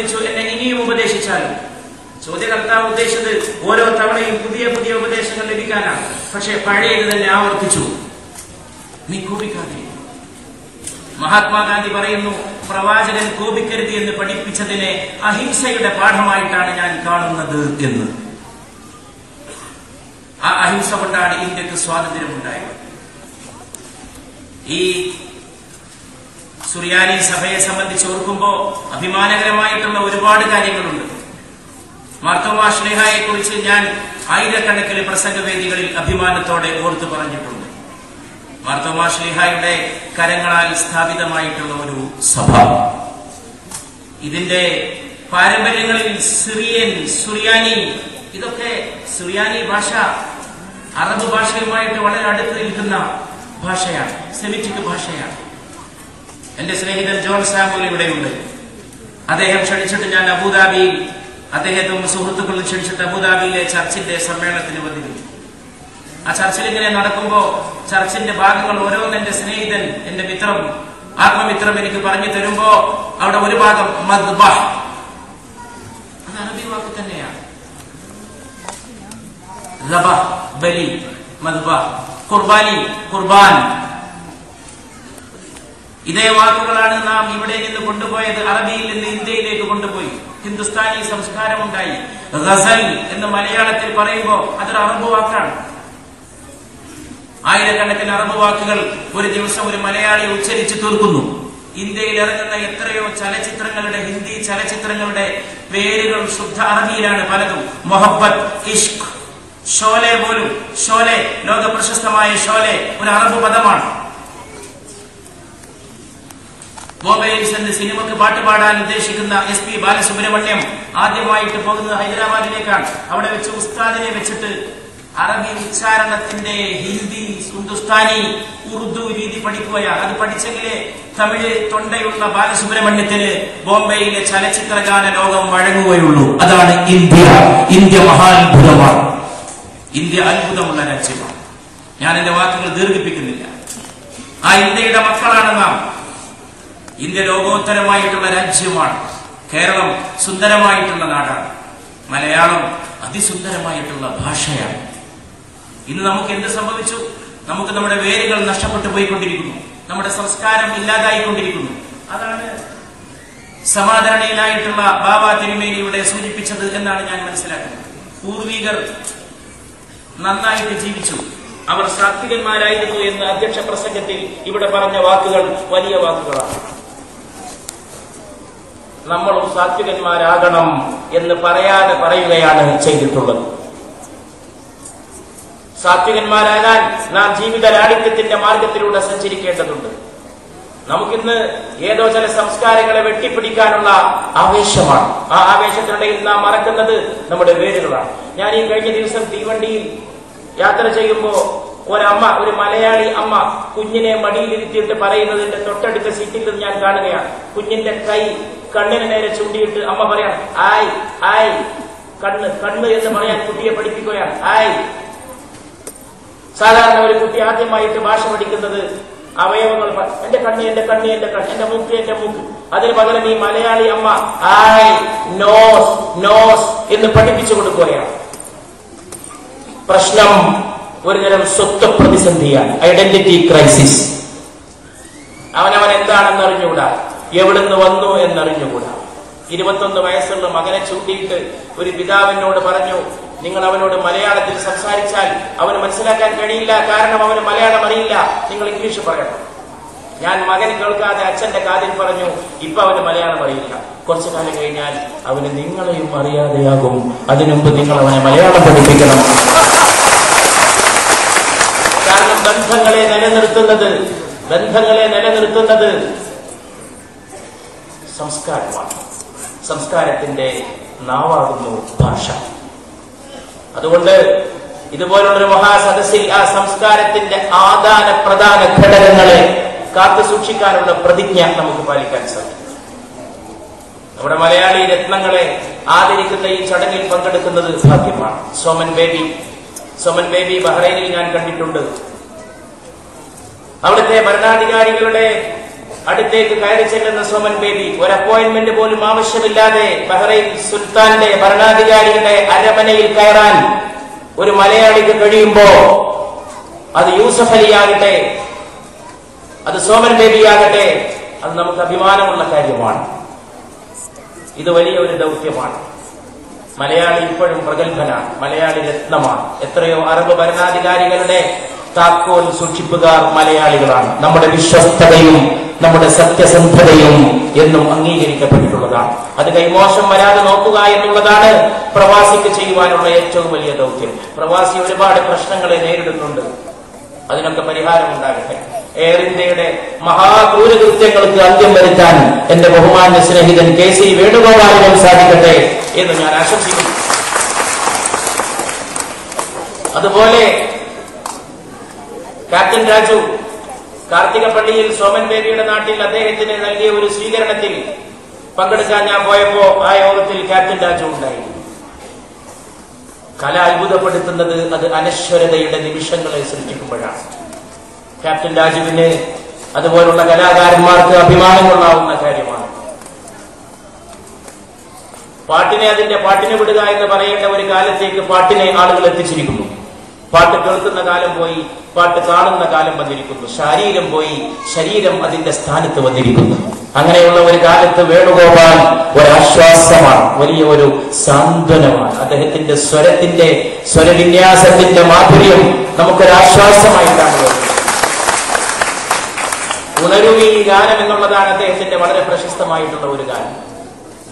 എന്നെ ഇനിയും ഉപദേശിച്ചാലും ചോദ്യകർത്താവ് ഉദ്ദേശിച്ചത് ഓരോ തവണയും പുതിയ പുതിയ ഉപദേശങ്ങൾ ലഭിക്കാനാണ്. പക്ഷെ പഴയത് തന്നെ ആവർത്തിച്ചു. നീ കോപിക്കാതെ. മഹാത്മാഗാന്ധി പറയുന്നു, പ്രവാചകൻ കോപിക്കരുത് എന്ന് പഠിപ്പിച്ചതിനെ അഹിംസയുടെ പാഠമായിട്ടാണ് ഞാൻ കാണുന്നത് എന്ന്. ആ അഹിംസ കൊണ്ടാണ് ഇന്ത്യക്ക് സ്വാതന്ത്ര്യമുണ്ടായത്. ഈ സുറിയാനി സഭയെ സംബന്ധിച്ച് ഓർക്കുമ്പോൾ അഭിമാനകരമായിട്ടുള്ള ഒരുപാട് കാര്യങ്ങളുണ്ട്. മാർത്തോമാ ശ്ലീഹായെ കുറിച്ച് ഞാൻ ആയിരക്കണക്കിന് പ്രസംഗവേദികളിൽ അഭിമാനത്തോടെ ഓർത്തു പറഞ്ഞിട്ടുണ്ട്. മാർത്തോമാ ശ്ലീഹായുടെ കരങ്ങളാൽ സ്ഥാപിതമായിട്ടുള്ള ഒരു സഭ. ഇതിന്റെ പാരമ്പര്യങ്ങളിൽ സുറിയാനി, ഇതൊക്കെ സുറിയാനി ഭാഷ അറബ് ഭാഷയുമായിട്ട് വളരെ അടുത്ത് നിൽക്കുന്ന ഭാഷയാണ്, സെമിറ്റിക് ഭാഷയാണ്. എന്റെ സ്നേഹിതൻ ജോൺ സാമുവൽ ഇവിടെയുണ്ട്. അദ്ദേഹം ക്ഷണിച്ചിട്ട് ഞാൻ അബുദാബിയിൽ, അദ്ദേഹത്തും സുഹൃത്തുക്കളും ക്ഷണിച്ചിട്ട് അബുദാബിയിലെ ചർച്ചിന്റെ സമ്മേളനത്തിന് വന്നിരുന്നു. ആ ചർച്ചിൽ ഇങ്ങനെ നടക്കുമ്പോ ചർച്ചിന്റെ ഭാഗങ്ങൾ ഓരോന്ന് എന്റെ സ്നേഹിതൻ, എന്റെ മിത്രം, ആത്മമിത്രം എനിക്ക് പറഞ്ഞു തരുമ്പോ അവിടെ ഒരു ഭാഗം മദ്ബഹ്, അത് അറബി വാക്ക് തന്നെയാണ്. ദബഹ്, ബലി, മദ്ബഹ്, ഖുർബാനി, ഖുർബാൻ. ഇതേ വാക്കുകളാണ് നാം ഇവിടെ നിന്ന് കൊണ്ടുപോയത്, അറബിയിൽ നിന്ന് ഇന്ത്യയിലേക്ക് കൊണ്ടുപോയി. ഹിന്ദുസ്ഥാനി സംസ്കാരമുണ്ടായി. ഗസൽ എന്ന് മലയാളത്തിൽ പറയുമ്പോൾ അതൊരു അറബ് വാക്കാണ്. ആയിരക്കണക്കിന് അറബ് വാക്കുകൾ ഒരു ദിവസം ഒരു മലയാളി ഉച്ചരിച്ചു തീർക്കുന്നു. ഇന്ത്യയിൽ ഇറങ്ങുന്ന എത്രയോ ചലച്ചിത്രങ്ങളുടെ, ഹിന്ദി ചലച്ചിത്രങ്ങളുടെ പേരുകൾ ശുദ്ധ അറബിയിലാണ് പലതും. മൊഹബത്ത്, ഇഷ്ക്, ഷോലെ പോലും. ഷോലെ, ലോക പ്രശസ്തമായ ഷോലെ ഒരു അറബ് പദമാണ്. ബോംബെയിൽ ചെന്ന് സിനിമക്ക് പാട്ട് പാടാൻ ഉദ്ദേശിക്കുന്ന SP ബാലസുബ്രഹ്മണ്യം ആദ്യമായിട്ട് പോകുന്നത് ഹൈദരാബാദിലേക്കാണ്. അവിടെ വെച്ച് ഉസ്താദിനെ വെച്ചിട്ട് അറബി ഉച്ചാരണത്തിന്റെ ഹിന്ദി, ഹിന്ദുസ്ഥാനി, ഉറുദു രീതി പഠിക്കുകയാണ്. അത് പഠിച്ചെങ്കിലേ തമിഴ് തൊണ്ടയുള്ള ബാലസുബ്രഹ്മണ്യത്തിന് ബോംബെയിലെ ചലച്ചിത്രഗാന ലോകം വഴങ്ങുകയുള്ളൂ. അതാണ് ഇന്ത്യ. ഇന്ത്യ മഹാത്ഭുതമാണ്. ഇന്ത്യ അത്ഭുതമുള്ള രാജ്യമാണ്. ഞാൻ എന്റെ വാക്കുകൾ ദീർഘിപ്പിക്കുന്നില്ല. ആ ഇന്ത്യയുടെ മക്കളാണ് നാം. ഇന്ത്യ ലോകോത്തരമായിട്ടുള്ള രാജ്യമാണ്. കേരളം സുന്ദരമായിട്ടുള്ള നാടാണ്. മലയാളം അതിസുന്ദരമായിട്ടുള്ള ഭാഷയാണ്. ഇന്ന് നമുക്ക് എന്ത് സംഭവിച്ചു? നമുക്ക് നമ്മുടെ വേരുകൾ നഷ്ടപ്പെട്ടു പോയിക്കൊണ്ടിരിക്കുന്നു. നമ്മുടെ സംസ്കാരം ഇല്ലാതായിക്കൊണ്ടിരിക്കുന്നു. അതാണ് സമാദരണീയനായിട്ടുള്ള ബാബ തിരുമേനിയുടെ സൂചിപ്പിച്ചത് എന്നാണ് ഞാൻ മനസ്സിലാക്കുന്നത്. പൂർവികർ നന്നായിട്ട് ജീവിച്ചു, അവർ സാത്വികന്മാരായിരുന്നു എന്ന് അധ്യക്ഷ പ്രസംഗത്തിൽ ഇവിടെ പറഞ്ഞ വാക്കുകൾ വലിയ വാക്കുകളാണ്. നമ്മളും സാത്വികന്മാരാകണം എന്ന് പറയാതെ പറയുകയാണ് ചെയ്തിട്ടുള്ളത്. സാത്വികന്മാരാകാൻ നാം ജീവിത ലാളിത്യത്തിന്റെ മാർഗത്തിലൂടെ സഞ്ചരിക്കേണ്ടതുണ്ട്. നമുക്കിന്ന് ഏതോ ചില സംസ്കാരങ്ങളെ വെട്ടിപ്പിടിക്കാനുള്ള ആവേശമാണ്. ആ ആവേശത്തിനിടയിൽ നാം മറക്കുന്നത് നമ്മുടെ വേരുകളാണ്. ഞാൻ ഈ കഴിഞ്ഞ ദിവസം തീവണ്ടിയിൽ യാത്ര ചെയ്യുമ്പോ ഒരമ്മ, ഒരു മലയാളി അമ്മ കുഞ്ഞിനെ മടിയിലിരുത്തിയിട്ട് പറയുന്നതിന്റെ തൊട്ടടുത്ത സീറ്റിൽ നിന്ന് ഞാൻ കാണുകയാണ്. കുഞ്ഞിന്റെ കൈ കണ്ണിന് നേരെ ചൂണ്ടിയിട്ട് അമ്മ പറയാം, ആയ് ആയ്, കണ്ണ് കണ്ണ് എന്ന് പറയാൻ കുട്ടിയെ പഠിപ്പിക്കുകയാണ്. ആയ്. സാധാരണ ഒരു കുട്ടി ആദ്യമായിട്ട് ഭാഷ പഠിക്കുന്നത് അവയവങ്ങൾ, എന്റെ കണ്ണ്, എന്റെ കണ്ണ്, എന്റെ കണ്ണ്, എന്റെ മൂക്ക്, എന്റെ മൂക്ക്. അതിന് പകരം ഈ മലയാളി അമ്മ ആയ്, നോസ്, നോസ് എന്ന് പഠിപ്പിച്ചു കൊടുക്കുകയാണ്. പ്രശ്നം ഒരുതരം സ്വത്വ പ്രതിസന്ധിയാണ്, ഐഡന്റിറ്റി ക്രൈസിസ്. അവനവൻ എന്താണെന്ന് അറിഞ്ഞുകൂടാ, എവിടുന്ന് വന്നു എന്നറിഞ്ഞുകൂടാ. 21 വയസ്സുള്ള മകനെ ചൂണ്ടിയിട്ട് ഒരു പിതാവിനോട് പറഞ്ഞു, നിങ്ങൾ അവനോട് മലയാളത്തിൽ സംസാരിച്ചാൽ അവന് മനസ്സിലാക്കാൻ കഴിയില്ല, കാരണം അവന് മലയാളം അറിയില്ല, നിങ്ങൾ ഇംഗ്ലീഷ് പറയണം. ഞാൻ മകൻ കേൾക്കാതെ അച്ഛന്റെ കാതിൽ പറഞ്ഞു, ഇപ്പൊ അവന് മലയാളം അറിയില്ല, കുറച്ചു കാലം കഴിഞ്ഞാൽ അവന് നിങ്ങളെയും അറിയാതെയാകും, അതിനുമുമ്പ് നിങ്ങൾ അവനെ മലയാളം പഠിപ്പിക്കണം. കാരണം ബന്ധങ്ങളെ നിലനിർത്തുന്നത് സംസ്കാരമാണ്. സംസ്കാരത്തിന്റെ നാവാകുന്നു ഭാഷ. അതുകൊണ്ട് ഇതുപോലുള്ളൊരു മഹാസദസ്സിൽ ആ സംസ്കാരത്തിന്റെ ആദാന പ്രധാന ഘടകങ്ങളെ കാത്തു സൂക്ഷിക്കാനുള്ള പ്രതിജ്ഞ നമുക്ക് പാലിക്കാൻ സാധിക്കും. നമ്മുടെ മലയാളി രത്നങ്ങളെ ആദരിക്കുന്ന ഈ ചടങ്ങിൽ പങ്കെടുക്കുന്നത് ഭാഗ്യമാണ്. സോമൻ ബേബി ബഹ്റൈനിൽ ഞാൻ കണ്ടിട്ടുണ്ട്. അവിടുത്തെ ഭരണാധികാരികളുടെ അടുത്തേക്ക് കയറി ചെല്ലുന്ന സോമൻ ബേബി ഒരു അപ്പോയിന്റ്മെന്റ് പോലും ആവശ്യമില്ലാതെ ബഹ്റൈൻ സുൽത്താന്റെ ഭരണാധികാരിയുടെ അരമനയിൽ കയറാൻ ഒരു മലയാളിക്ക് കഴിയുമ്പോ, അത് യൂസഫ് അലി ആകട്ടെ, അത് സോമൻ ബേബി ആകട്ടെ, അത് നമുക്ക് അഭിമാനമുള്ള കാര്യമാണ്. ഇത് വലിയ ഒരു ദൗത്യമാണ്. മലയാളി ഇപ്പോഴും പ്രഗത്ഭനാണ്, മലയാളി രത്നമാണ്. എത്രയോ അറബ് ഭരണാധികാരികളുടെ താക്കോൽ സൂക്ഷിപ്പുകാർ മലയാളികളാണ്. നമ്മുടെ വിശ്വസ്തതയും നമ്മുടെ സത്യസന്ധതയും എന്നും അംഗീകരിക്കപ്പെട്ടിട്ടുള്ളതാണ്. അത് കൈമോശം വരാതെ നോക്കുക എന്നുള്ളതാണ് പ്രവാസിക്ക് ചെയ്യുവാനുള്ള ഏറ്റവും വലിയ ദൗത്യം. പ്രവാസി ഒരുപാട് പ്രശ്നങ്ങളെ നേരിടുന്നുണ്ട്, അതിനൊക്കെ പരിഹാരം ഉണ്ടാകട്ടെ. എയർ ഇന്ത്യയുടെ മഹാക്രൂരകൃത്യങ്ങൾക്ക് അന്ത്യം വരുത്താൻ എന്റെ ബഹുമാന്യ സ്നേഹിതൻ KC വേണുഗോപാലിനും സാധിക്കട്ടെ എന്ന് ഞാൻ ആശംസിക്കുന്നു. അതുപോലെ ക്യാപ്റ്റൻ രാജു കാർത്തികപ്പള്ളിയിൽ സോമൻ ബേബിയുടെ നാട്ടിൽ അദ്ദേഹത്തിന് നൽകിയ ഒരു സ്വീകരണത്തിൽ പങ്കെടുക്കാൻ ഞാൻ പോയപ്പോ ആ യോഗത്തിൽ ക്യാപ്റ്റൻ രാജു ഉണ്ടായി. കല അത്ഭുതപ്പെടുത്തുന്നത് അത് അനശ്വരതയുടെ നിമിഷങ്ങളെ സൃഷ്ടിക്കുമ്പോഴാണ്. ക്യാപ്റ്റൻ രാജുവിന് അതുപോലുള്ള കലാകാരന്മാർക്ക് അഭിമാനം കൊള്ളാവുന്ന കാര്യമാണ്. പാട്ടിനെ അതിന്റെ പാട്ടിനെ വിടുക എന്ന് പറയേണ്ട ഒരു കാലത്തേക്ക് പാട്ടിനെ ആളുകൾ എത്തിച്ചിരിക്കുന്നു. പാട്ട് കേൾക്കുന്ന കാലം പോയി, പാട്ട് കാണുന്ന കാലം വന്നിരിക്കുന്നു. ശരീരം പോയി, ശരീരം അതിന്റെ സ്ഥാനത്ത് വന്നിരിക്കുന്നു. അങ്ങനെയുള്ള ഒരു കാലത്ത് വേണുഗോപാൽ ഒരാശ്വാസമാണ്, വലിയ ഒരു സാന്ത്വനമാണ്. അദ്ദേഹത്തിന്റെ സ്വരവിന്യാസത്തിന്റെ മാധുര്യം നമുക്കൊരാശ്വാസമായിട്ടാണ് വരുന്നത്. ഉണരുമീ ഗാനം എന്നുള്ളതാണ് അദ്ദേഹത്തിന്റെ വളരെ പ്രശസ്തമായിട്ടുള്ള ഒരു ഗാനം.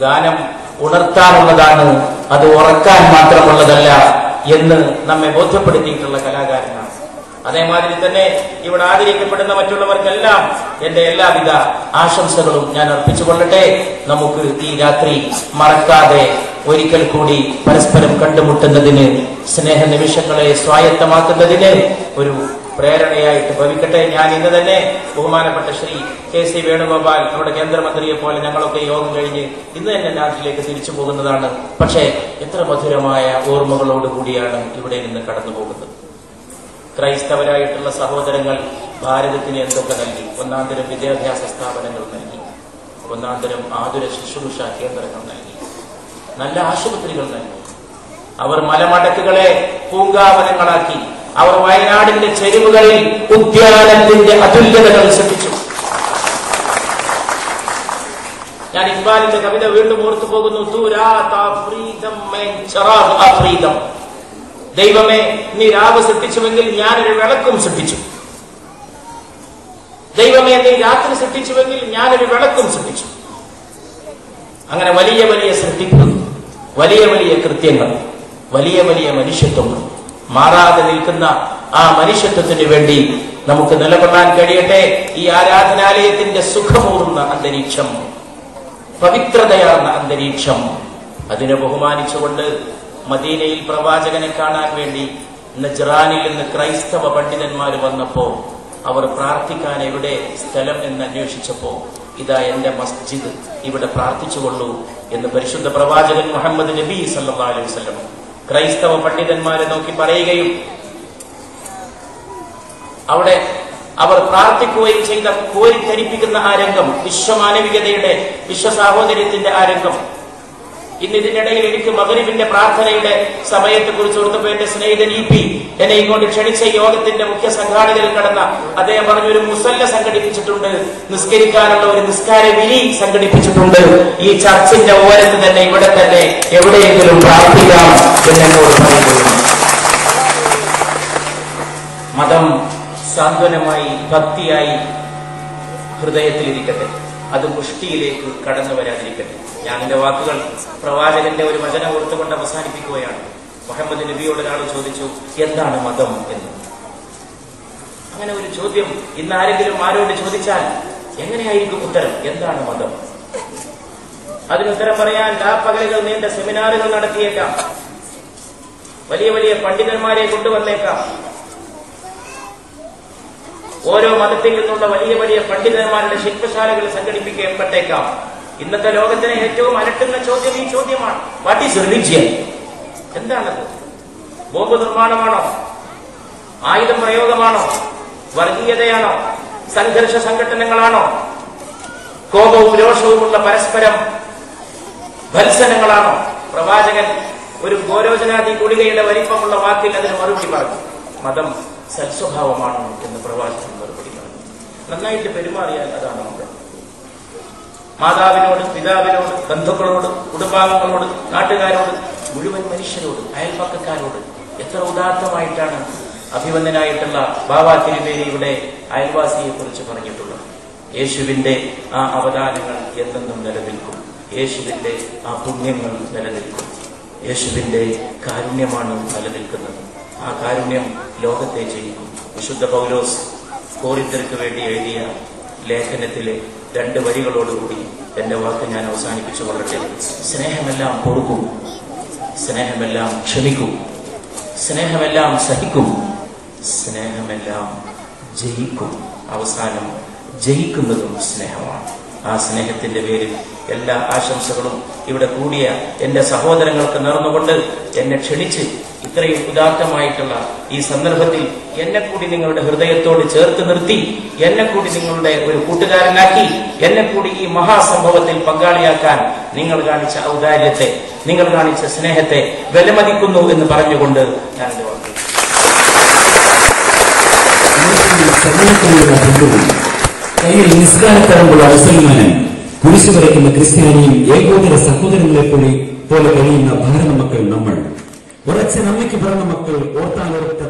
ഗാനം ഉണർത്താനുള്ളതാണ്, അത് ഉറക്കാൻ മാത്രമുള്ളതല്ല എന്ന് നമ്മെ ബോധ്യപ്പെടുത്തിയിട്ടുള്ള കലാകാരനാണ്. അതേമാതിരി തന്നെ ഇവിടെ ആദരിക്കപ്പെടുന്ന മറ്റുള്ളവർക്കെല്ലാം എന്റെ എല്ലാവിധ ആശംസകളും ഞാൻ അർപ്പിച്ചുകൊള്ളട്ടെ. നമുക്ക് ഈ രാത്രി മറക്കാതെ ഒരിക്കൽ കൂടി പരസ്പരം കണ്ടുമുട്ടുന്നതിന്, സ്നേഹനിമിഷങ്ങളെ സ്വായത്തമാക്കുന്നതിന് ഒരു പ്രേരണയായിട്ട് ഭവിക്കട്ടെ. ഞാൻ ഇന്ന് തന്നെ ബഹുമാനപ്പെട്ട ശ്രീ KC വേണുഗോപാൽ, നമ്മുടെ കേന്ദ്രമന്ത്രിയെ പോലെ ഞങ്ങളൊക്കെ യോഗം കഴിഞ്ഞ് ഇന്ന് തന്നെ നാട്ടിലേക്ക് തിരിച്ചു പോകുന്നതാണ്. പക്ഷേ എത്ര മധുരമായ ഓർമ്മകളോടുകൂടിയാണ് ഇവിടെ നിന്ന് കടന്നു പോകുന്നത്. ക്രൈസ്തവരായിട്ടുള്ള സഹോദരങ്ങൾ ഭാരതത്തിന് എന്തൊക്കെ നൽകി? ഒന്നാന്തരം വിദ്യാഭ്യാസ സ്ഥാപനങ്ങൾ നൽകി, ഒന്നാന്തരം ആതുര ശുശ്രൂഷ കേന്ദ്രങ്ങൾ നൽകി, നല്ല ആശുപത്രികൾ നൽകി. അവർ മലമടക്കുകളെ പൂങ്കാവനങ്ങളാക്കി. അവർ വയനാടിന്റെ ചെരുവുകളിൽ ഉദ്യാനത്തിന്റെ അതുല്യതകൾ സൃഷ്ടിച്ചു. ഞാൻ ഇക്ബാലിന്റെ കവിത വീണ്ടും ഓർത്തു പോകുന്നു. ദൈവമേ, നീ രാവ് സൃഷ്ടിച്ചുവെങ്കിൽ ഞാനൊരു വിളക്കും സൃഷ്ടിച്ചു. ദൈവമേ, നീ രാത്രി സൃഷ്ടിച്ചുവെങ്കിൽ ഞാനൊരു വിളക്കും സൃഷ്ടിച്ചു. അങ്ങനെ വലിയ വലിയ സൃഷ്ടിപ്പ്, വലിയ വലിയ കൃത്യങ്ങൾ, വലിയ വലിയ മനുഷ്യത്വങ്ങൾ, മാറാതെ നിൽക്കുന്ന ആ മനുഷ്യത്വത്തിന് വേണ്ടി നമുക്ക് നിലകൊള്ളാൻ കഴിയട്ടെ. ഈ ആരാധനാലയത്തിന്റെ സുഖമൂർന്ന അന്തരീക്ഷം, പവിത്രതയാർന്ന അന്തരീക്ഷം, അതിനെ ബഹുമാനിച്ചുകൊണ്ട് മദീനയിൽ പ്രവാചകനെ കാണാൻ വേണ്ടി നജ്റാനിൽ നിന്ന് ക്രൈസ്തവ പണ്ഡിതന്മാർ വന്നപ്പോ അവർ പ്രാർത്ഥിക്കാൻ എവിടെ സ്ഥലം എന്ന് അന്വേഷിച്ചപ്പോ ഇതാ എന്റെ മസ്ജിദ്, ഇവിടെ പ്രാർത്ഥിച്ചുകൊള്ളൂ എന്ന് പരിശുദ്ധ പ്രവാചകൻ മുഹമ്മദ് നബി സല്ലല്ലാഹു അലൈഹി വസല്ലം ക്രൈസ്തവ പണ്ഡിതന്മാരെ നോക്കി പറയുകയും അവിടെ അവർ പ്രാർത്ഥിക്കുകയും ചെയ്ത കോരിത്തരിപ്പിക്കുന്ന ആ രംഗം, വിശ്വമാനവികതയുടെ, വിശ്വസാഹോദര്യത്തിന്റെ ആ രംഗം. ഇന്ന് ഇതിനിടയിൽ എനിക്ക് മഗ്‌രിബിന്റെ പ്രാർത്ഥനയുടെ സമയത്തെ കുറിച്ച് ഓർത്തപ്പോ എന്റെ സ്നേഹിതൻ EP എന്നെ ഇങ്ങോട്ട് ക്ഷണിച്ച യോഗത്തിന്റെ മുഖ്യ സംഘാടകരിൽ കടന്ന അദ്ദേഹം പറഞ്ഞു, ഒരു മുസല്ല സംഘടിപ്പിച്ചിട്ടുണ്ട്, നിസ്കരിക്കാനുള്ള ഒരു നിസ്കാര വിരി സംഘടിപ്പിച്ചിട്ടുണ്ട്. ഈ ചർച്ചിന്റെ ഓരത്ത് തന്നെ, ഇവിടെ തന്നെ എവിടെയെങ്കിലും പ്രാർത്ഥിക്കാം എന്നോട് പറയുന്നു. മതം സാന്ത്വനമായി, ഭക്തിയായി ഹൃദയത്തിലിരിക്കട്ടെ, അത് മുഷ്ടിയിലേക്ക് കടന്നു വരാതിരിക്കട്ടെ. ഞാൻ എന്റെ വാക്കുകൾ പ്രവാചകന്റെ ഒരു വചനം ഓർത്തുകൊണ്ട് അവസാനിപ്പിക്കുകയാണ്. മുഹമ്മദ് നബിയോട് ഒരാൾ ചോദിച്ചു, എന്താണ് മതം എന്ന്. അങ്ങനെ ഒരു ചോദ്യം ഇന്ന് ആരെങ്കിലും ആരോട് ചോദിച്ചാൽ എങ്ങനെയായിരിക്കും ഉത്തരം? എന്താണ് മതം? അതിനുത്തരം പറയാൻ രാപ്പകലുകൾ നീണ്ട സെമിനാറുകൾ നടത്തിയേക്കാം, വലിയ വലിയ പണ്ഡിതന്മാരെ കൊണ്ടുവന്നേക്കാം, ഓരോ മതത്തിൽ നിന്നുള്ള വലിയ വലിയ പണ്ഡിതന്മാരുടെ ശില്പശാലകൾ സംഘടിപ്പിക്കപ്പെട്ടേക്കാം. ഇന്നത്തെ ലോകത്തിനെ ഏറ്റവും അലട്ടുന്ന ചോദ്യം ഈ ചോദ്യമാണ്, വാട്ട് ഈസ് റിലിജിയൻ? എന്താണത്? ബോംബ് നിർമ്മാണമാണോ? ആയുധ പ്രയോഗമാണോ? വർഗീയതയാണോ? സംഘർഷ സംഘടനകളാണോ? കോപവും രോഷവുമുള്ള പരസ്പരം ഭത്സനങ്ങളാണോ? പ്രവാചകൻ ഒരു ഗോരോചനാദി ഗുളികയുടെ വലിപ്പമുള്ള വാക്കിൽ അതിന് മറുപടി പറഞ്ഞു. മതം സൽസ്വഭാവമാണ് എന്ന് പ്രവാചകൻ മറുപടി പറഞ്ഞു. നന്നായിട്ട് പെരുമാറിയാൽ അതാണ് മതം. മാതാവിനോട്, പിതാവിനോട്, ബന്ധുക്കളോട്, കുടുംബാംഗങ്ങളോട്, നാട്ടുകാരോട്, മുഴുവൻ മനുഷ്യരോട്, അയൽപക്കക്കാരോട് എത്ര ഉദാത്തമായിട്ടാണ് അഭിവന്ദനായിട്ടുള്ള ബാബ തിരുമേനിയുടെ അയൽവാസിയെ കുറിച്ച് പറഞ്ഞിട്ടുള്ളത്. യേശുവിന്റെ ആ അവദാനങ്ങൾ എന്നെന്നും നിലനിൽക്കും. യേശുവിന്റെ ആ പുണ്യങ്ങൾ നിലനിൽക്കും. യേശുവിന്റെ കാരുണ്യമാണ് നിലനിൽക്കുന്നത്. ആ കാരുണ്യം ലോകത്തെ ജയിക്കും. വിശുദ്ധ പൗലോസ് കോരിന്തർക്ക് വേണ്ടി എഴുതിയ ലേഖനത്തിലെ 2 വരികളോടുകൂടി എന്റെ വാക്ക് ഞാൻ അവസാനിപ്പിച്ചു കൊള്ളട്ടെ. സ്നേഹമെല്ലാം പൊറുക്കും, സ്നേഹമെല്ലാം ക്ഷമിക്കും, സ്നേഹമെല്ലാം സഹിക്കും, സ്നേഹമെല്ലാം ജയിക്കും. അവസാനം ജയിക്കുന്നതും സ്നേഹമാണ്. ആ സ്നേഹത്തിന്റെ പേരിൽ എല്ലാ ആശംസകളും ഇവിടെ കൂടിയ എന്റെ സഹോദരങ്ങൾക്ക് നേർന്നുകൊണ്ട് എന്നെ ക്ഷണിച്ച് ഇത്രയും ഉദാത്തമായിട്ടുള്ള ഈ സന്ദർഭത്തിൽ എന്നെ കൂടി നിങ്ങളുടെ ഹൃദയത്തോട് ചേർത്ത് നിർത്തി, എന്നെ കൂടി നിങ്ങളുടെ ഒരു കൂട്ടുകാരനാക്കി, എന്നെ കൂടി ഈ മഹാസംഭവത്തിൽ പങ്കാളിയാക്കാൻ നിങ്ങൾ കാണിച്ച ഔദാര്യത്തെ, നിങ്ങൾ കാണിച്ച സ്നേഹത്തെ വിലമതിക്കുന്നു എന്ന് പറഞ്ഞുകൊണ്ട് ഞാൻ എന്റെ വാക്ക് കയ്യിൽ നിസ്കാരത്തരമ്പുള്ള മുസൽമാനും കുരിശു വരയ്ക്കുന്ന ക്രിസ്ത്യാനിയും ഏകോദര സഹോദരങ്ങളെ പോലെ കഴിയുന്ന ഭാരത മക്കൾ നമ്മൾ. ഉറച്ച നമ്മയ്ക്ക് പിറന്ന മക്കൾ ഓർത്താനോർത്ത